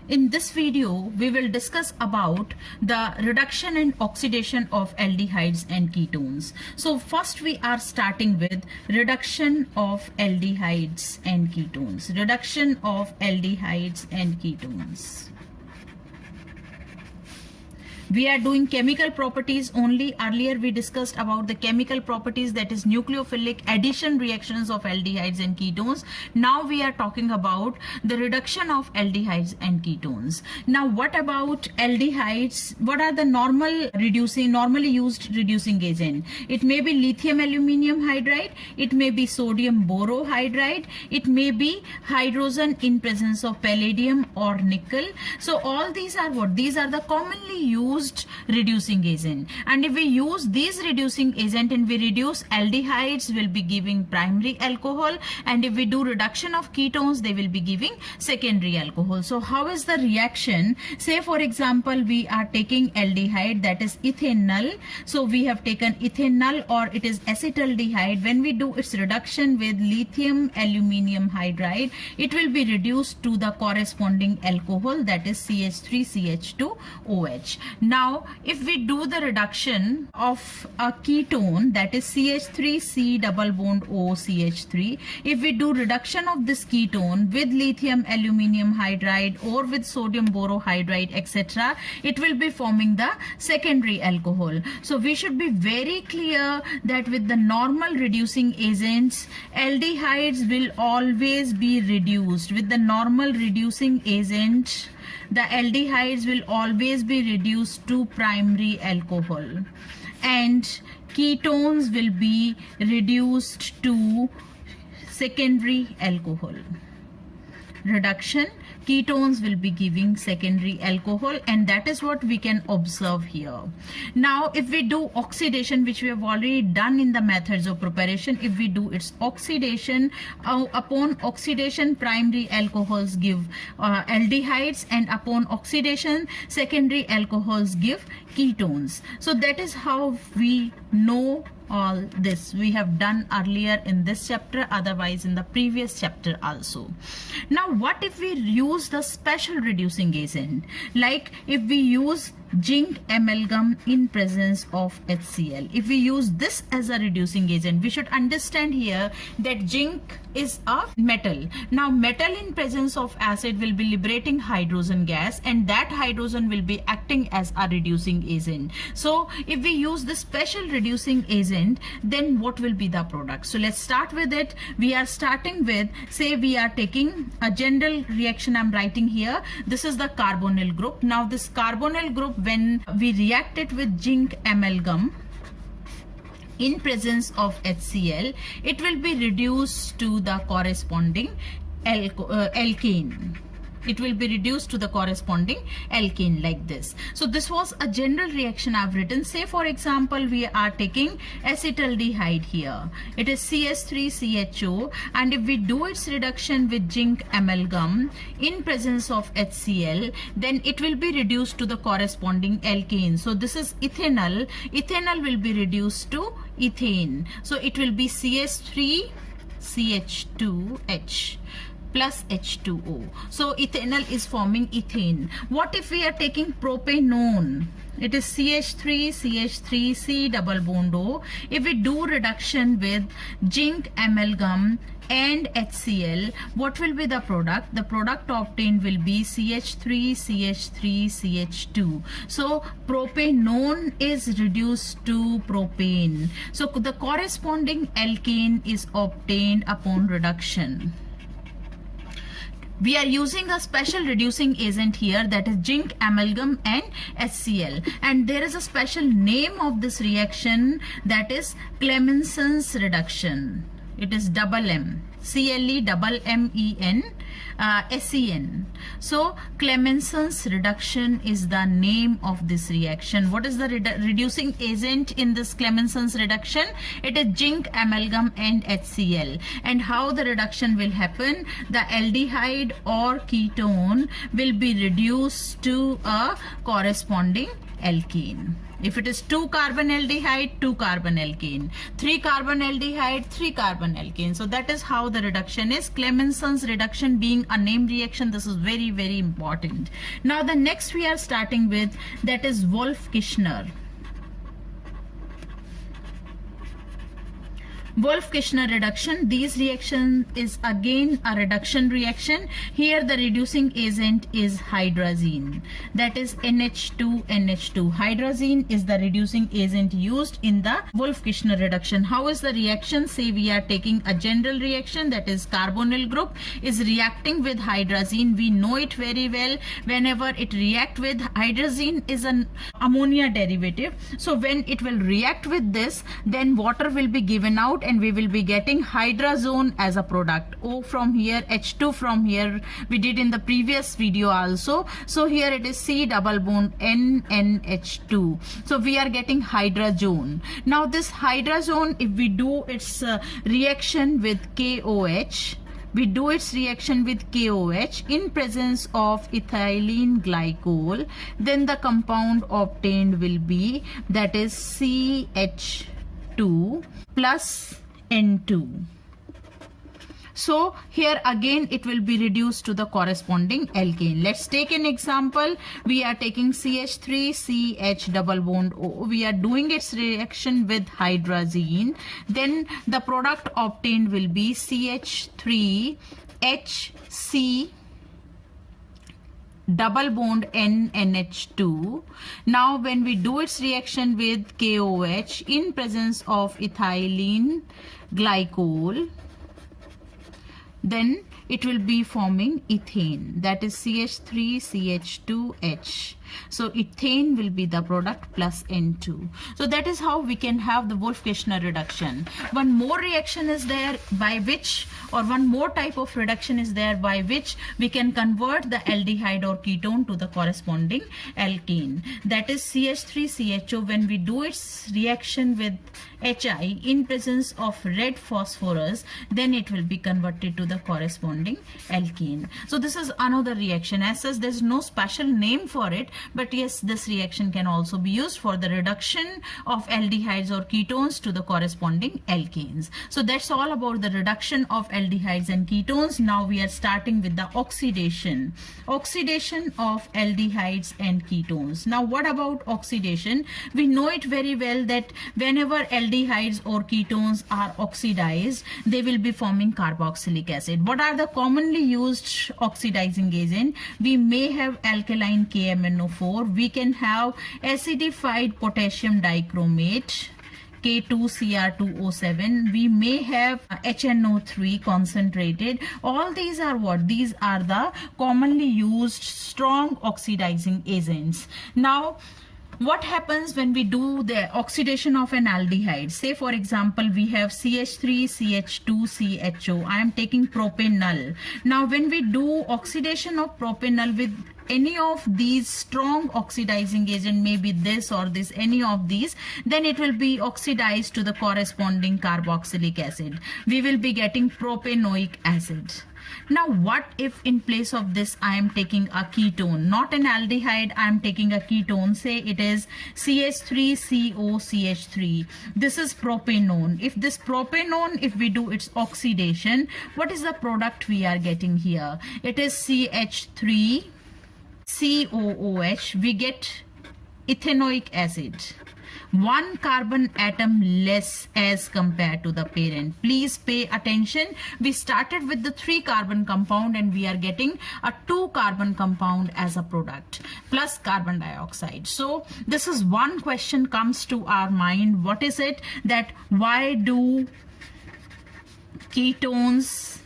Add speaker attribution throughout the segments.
Speaker 1: In this video, we will discuss about the reduction and oxidation of aldehydes and ketones. So first we are starting with reduction of aldehydes and ketones. Reduction of aldehydes and ketones. We are doing chemical properties only. Earlier we discussed about the chemical properties, that is nucleophilic addition reactions of aldehydes and ketones. Now we are talking about the reduction of aldehydes and ketones. Now what about aldehydes? What are the normally used reducing agent? It may be lithium aluminium hydride, it may be sodium borohydride, it may be hydrogen in presence of palladium or nickel. So all these are what? These are the commonly used reducing agent, and if we use these reducing agent and we reduce aldehydes, will be giving primary alcohol, and if we do reduction of ketones, they will be giving secondary alcohol. So how is the reaction? Say for example, we are taking aldehyde, that is ethanol. So we have taken ethanol, or it is acetaldehyde. When we do its reduction with lithium aluminium hydride, it will be reduced to the corresponding alcohol, that is CH3CH2OH. Now, if we do the reduction of a ketone, that is CH3C double bond OCH3, if we do reduction of this ketone with lithium aluminium hydride or with sodium borohydride, etc., it will be forming the secondary alcohol. So we should be very clear that with the normal reducing agents, aldehydes will always be reduced. With the normal reducing agent, the aldehydes will always be reduced to primary alcohol, and ketones will be reduced to secondary alcohol. Reduction, ketones will be giving secondary alcohol, and that is what we can observe here. Now if we do oxidation, which we have already done in the methods of preparation, if we do its oxidation, upon oxidation primary alcohols give aldehydes, and upon oxidation secondary alcohols give ketones. So that is how we know all this. We have done earlier in this chapter, otherwise in the previous chapter also. Now what if we use the special reducing agent, like if we use zinc amalgam in presence of HCl? If we use this as a reducing agent, we should understand here that zinc is a metal. Now metal in presence of acid will be liberating hydrogen gas, and that hydrogen will be acting as a reducing agent. So if we use this special reducing agent, then what will be the product? So let's start with it. We are starting with, say we are taking a general reaction, I'm writing here, this is the carbonyl group. Now this carbonyl group, when we react it with zinc amalgam in presence of HCl, it will be reduced to the corresponding alkane. It will be reduced to the corresponding alkane, like this. So this was a general reaction I've written. Say for example, we are taking acetaldehyde here. It is CH3CHO, and if we do its reduction with zinc amalgam in presence of HCl, then it will be reduced to the corresponding alkane. So this is ethanol. Ethanol will be reduced to ethane. So it will be CH3CH2H plus H2O. So ethanol is forming ethane. What if we are taking propanone? It is CH3CH3C double bond O. If we do reduction with zinc amalgam and HCl, what will be the product? The product obtained will be CH3CH3CH2. So propanone is reduced to propane. So the corresponding alkane is obtained upon reduction. We are using a special reducing agent here, that is zinc amalgam and HCl, and there is a special name of this reaction, that is Clemenson's reduction. It is double M, CLEMMEN SEN. So Clemenson's reduction is the name of this reaction. What is the reducing agent in this Clemenson's reduction? It is zinc amalgam and HCl. And how the reduction will happen? The aldehyde or ketone will be reduced to a corresponding alkene. If it is 2 carbon aldehyde, 2 carbon alkane, 3 carbon aldehyde, 3 carbon alkane. So that is how the reduction is. Clemenson's reduction being a name reaction, this is very, very important. Now the next we are starting with, that is Wolff-Kishner. Wolff-Kishner reduction. These reaction is again a reduction reaction. Here the reducing agent is hydrazine. That is NH2 NH2. Hydrazine is the reducing agent used in the Wolff-Kishner reduction. How is the reaction? Say we are taking a general reaction, that is carbonyl group is reacting with hydrazine. We know it very well. Whenever it react with hydrazine is an ammonia derivative. So when it will react with this, then water will be given out and we will be getting hydrazone as a product. O from here, H2 from here, we did in the previous video also. So here it is C double bond N NH2. So we are getting hydrazone. Now this hydrazone, if we do its reaction with KOH, we do its reaction with KOH in presence of ethylene glycol, then the compound obtained will be, that is CH2 plus N2. So here again it will be reduced to the corresponding alkane. Let's take an example. We are taking CH3 CH double bond O. We are doing its reaction with hydrazine. Then the product obtained will be CH3 HC double bond N NH2. Now when we do its reaction with KOH in presence of ethylene glycol, then it will be forming ethane, that is CH3 CH2H. So ethane will be the product plus N2. So that is how we can have the Wolff-Kishner reduction. One more reaction is there by which, or one more type of reduction is there by which we can convert the aldehyde or ketone to the corresponding alkane. That is CH3CHO. When we do its reaction with HI in presence of red phosphorus, then it will be converted to the corresponding alkane. So this is another reaction. As such, there is no special name for it, but yes, this reaction can also be used for the reduction of aldehydes or ketones to the corresponding alkanes. So that's all about the reduction of aldehydes and ketones. Now we are starting with the oxidation. Oxidation of aldehydes and ketones. Now what about oxidation? We know it very well that whenever aldehydes or ketones are oxidized, they will be forming carboxylic acid. What are the commonly used oxidizing agent? We may have alkaline KMnO4. We can have acidified potassium dichromate, K2Cr2O7. We may have HNO3 concentrated. All these are what? These are the commonly used strong oxidizing agents. Now what happens when we do the oxidation of an aldehyde? Say for example we have CH3 CH2 CHO. I am taking propanol. Now when we do oxidation of propanol with any of these strong oxidizing agent, maybe this or this, any of these, then it will be oxidized to the corresponding carboxylic acid. We will be getting propanoic acid. Now what if in place of this I am taking a ketone, not an aldehyde, I am taking a ketone, say it is CH3COCH3. This is propanone. If this propanone, if we do its oxidation, what is the product we are getting here? It is CH3COOH. We get ethanoic acid. 1 carbon atom less as compared to the parent. Please pay attention. We started with the 3 carbon compound and we are getting a 2 carbon compound as a product plus carbon dioxide. So this is one question comes to our mind. What is it? That why do ketones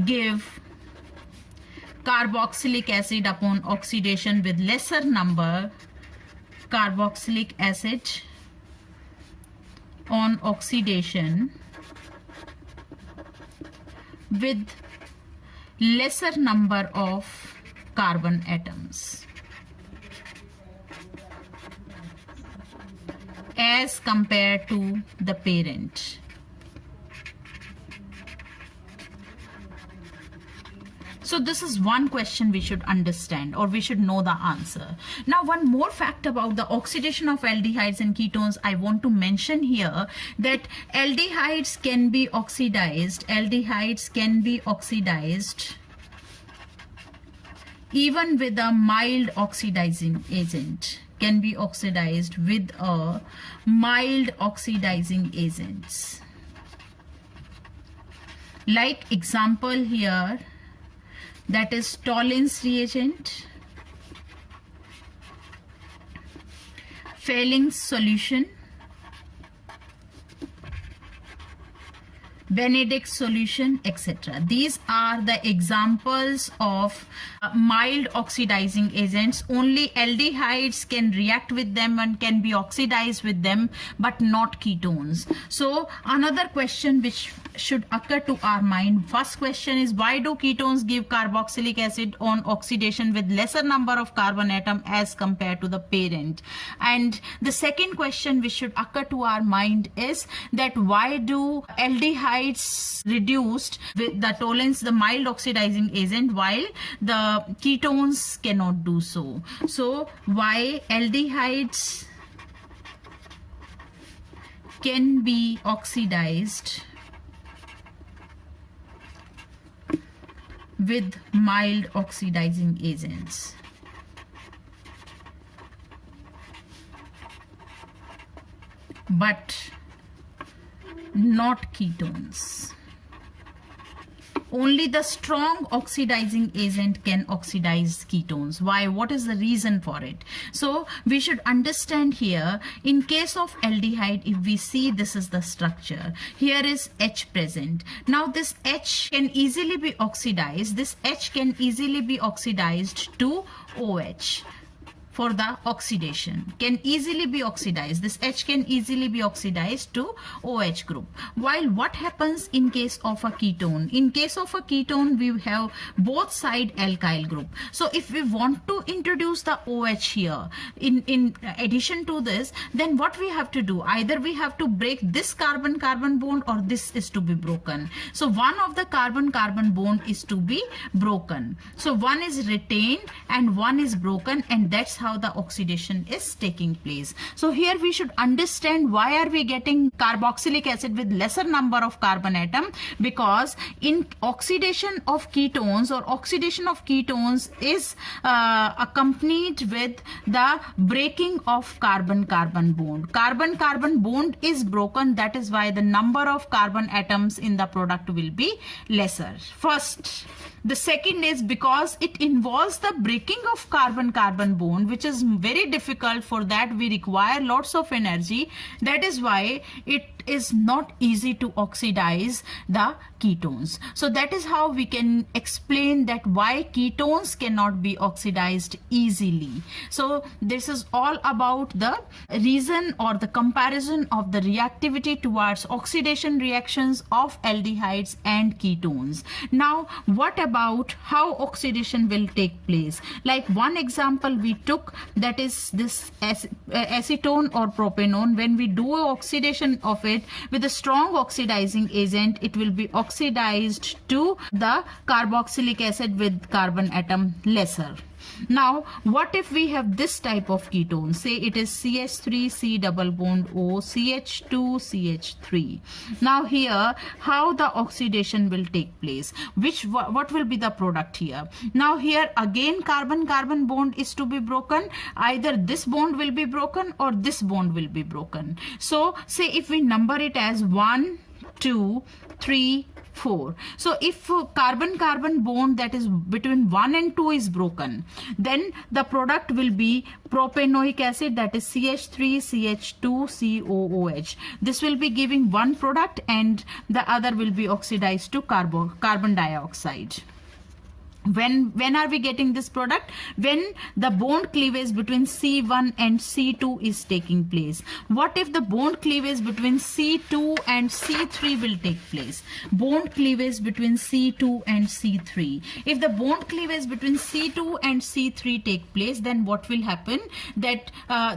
Speaker 1: give carboxylic acid upon oxidation with lesser number carboxylic acid on oxidation with lesser number of carbon atoms as compared to the parent? So this is one question we should understand, or we should know the answer. Now, one more fact about the oxidation of aldehydes and ketones I want to mention here, that aldehydes can be oxidized even with a mild oxidizing agent, can be oxidized with a mild oxidizing agents. Like example here, that is Tollin's reagent, Fehling's solution, Benedict's solution, etc. These are the examples of mild oxidizing agents. Only aldehydes can react with them and can be oxidized with them, but not ketones. So another question which should occur to our mind, first question is, why do ketones give carboxylic acid on oxidation with lesser number of carbon atom as compared to the parent? And the second question which should occur to our mind is that why do aldehydes reduced with the Tollin's, the mild oxidizing agent, while the ketones cannot do so? So why aldehydes can be oxidized with mild oxidizing agents, but not ketones? Only the strong oxidizing agent can oxidize ketones. Why? What is the reason for it? So we should understand here, in case of aldehyde, if we see, this is the structure. Here is H present. Now this H can easily be oxidized. This H can easily be oxidized to OH. For the oxidation, can easily be oxidized. This H can easily be oxidized to OH group. While what happens in case of a ketone? In case of a ketone, we have both side alkyl group. So if we want to introduce the OH here, in addition to this, then what we have to do? Either we have to break this carbon-carbon bond, or this is to be broken. So one of the carbon-carbon bond is to be broken. So one is retained and one is broken, and that's how the oxidation is taking place. So here we should understand why are we getting carboxylic acid with lesser number of carbon atom, because in oxidation of ketones, or oxidation of ketones is accompanied with the breaking of carbon-carbon bond. Carbon-carbon bond is broken, that is why the number of carbon atoms in the product will be lesser. First. The second is because it involves the breaking of carbon-carbon bond, which is very difficult. For that we require lots of energy. That is why it is not easy to oxidize the ketones. So that is how we can explain that why ketones cannot be oxidized easily. So this is all about the reason or the comparison of the reactivity towards oxidation reactions of aldehydes and ketones. Now what about how oxidation will take place? Like one example we took, that is this acetone or propanone. When we do oxidation of it with a strong oxidizing agent, it will be oxidized to the carboxylic acid with carbon atom lesser. Now what if we have this type of ketone? Say it is CH3 C double bond O CH2 CH3. Now here how the oxidation will take place? What will be the product here? Now here again carbon-carbon bond is to be broken. Either this bond will be broken or this bond will be broken. So say if we number it as 1, 2, 3, 4. So if carbon-carbon bond that is between 1 and 2 is broken, then the product will be propanoic acid, that is CH3 CH2 COOH. This will be giving one product, and the other will be oxidized to carbon dioxide. When are we getting this product? When the bond cleavage between C1 and C2 is taking place. What if the bond cleavage between C2 and C3 will take place? Bond cleavage between C2 and C3. If the bond cleavage between C2 and C3 take place, then what will happen? That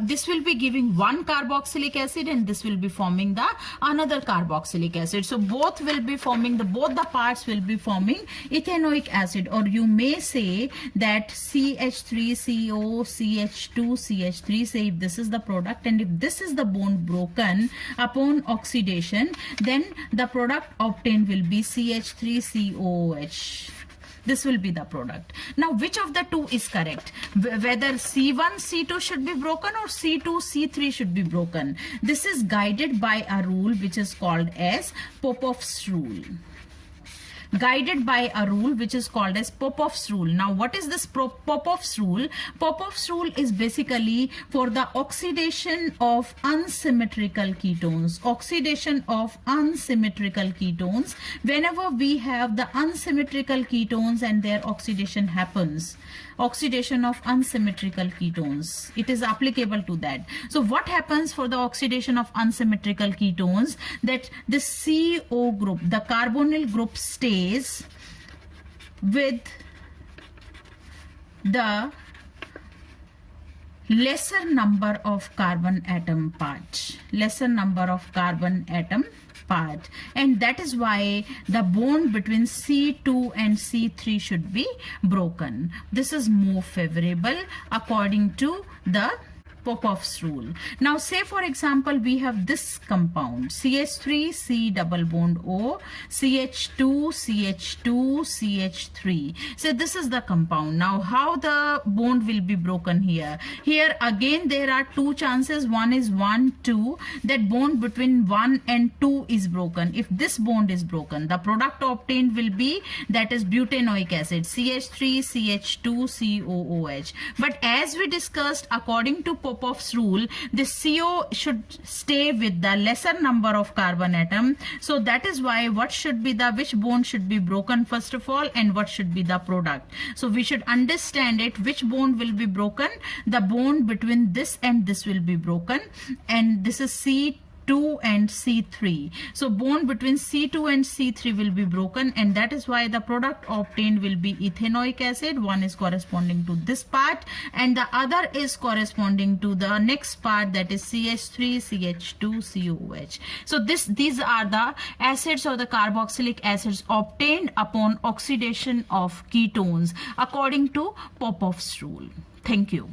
Speaker 1: this will be giving one carboxylic acid, and this will be forming the another carboxylic acid. So both will be forming both the parts will be forming ethanoic acid, or you may say that CH3CO, CH2, CH3, say if this is the product and if this is the bond broken upon oxidation, then the product obtained will be CH3COOH. This will be the product. Now, which of the two is correct? Whether C1, C2 should be broken or C2, C3 should be broken. This is guided by a rule which is called as Popoff's rule. Guided by a rule which is called as Popoff's rule. Now, what is this Popoff's rule? Popoff's rule is basically for the oxidation of unsymmetrical ketones. Oxidation of unsymmetrical ketones. Whenever we have the unsymmetrical ketones and their oxidation happens, oxidation of unsymmetrical ketones, it is applicable to that. So what happens for the oxidation of unsymmetrical ketones? That the CO group, the carbonyl group, stays with the lesser number of carbon atom part, lesser number of carbon atom part, and that is why the bond between C2 and C3 should be broken. This is more favorable according to the Popoff's rule. Now, say for example, we have this compound CH3, C double bond O, CH2, CH2, CH3. So this is the compound. Now, how the bond will be broken here? Here again there are two chances. One is 1, 2. That bond between 1 and 2 is broken. If this bond is broken, the product obtained will be, that is butanoic acid, CH3, CH2, COOH. But as we discussed, according to Popoff's rule, this CO should stay with the lesser number of carbon atom. So that is why what should be the, which bond should be broken first of all, and what should be the product. So we should understand it, which bond will be broken. The bond between this and this will be broken, and this is C2 and C3. So bond between C2 and C3 will be broken, and that is why the product obtained will be ethanoic acid. One is corresponding to this part and the other is corresponding to the next part, that is CH3, CH2, COOH. So these are the acids or the carboxylic acids obtained upon oxidation of ketones according to Popoff's rule. Thank you.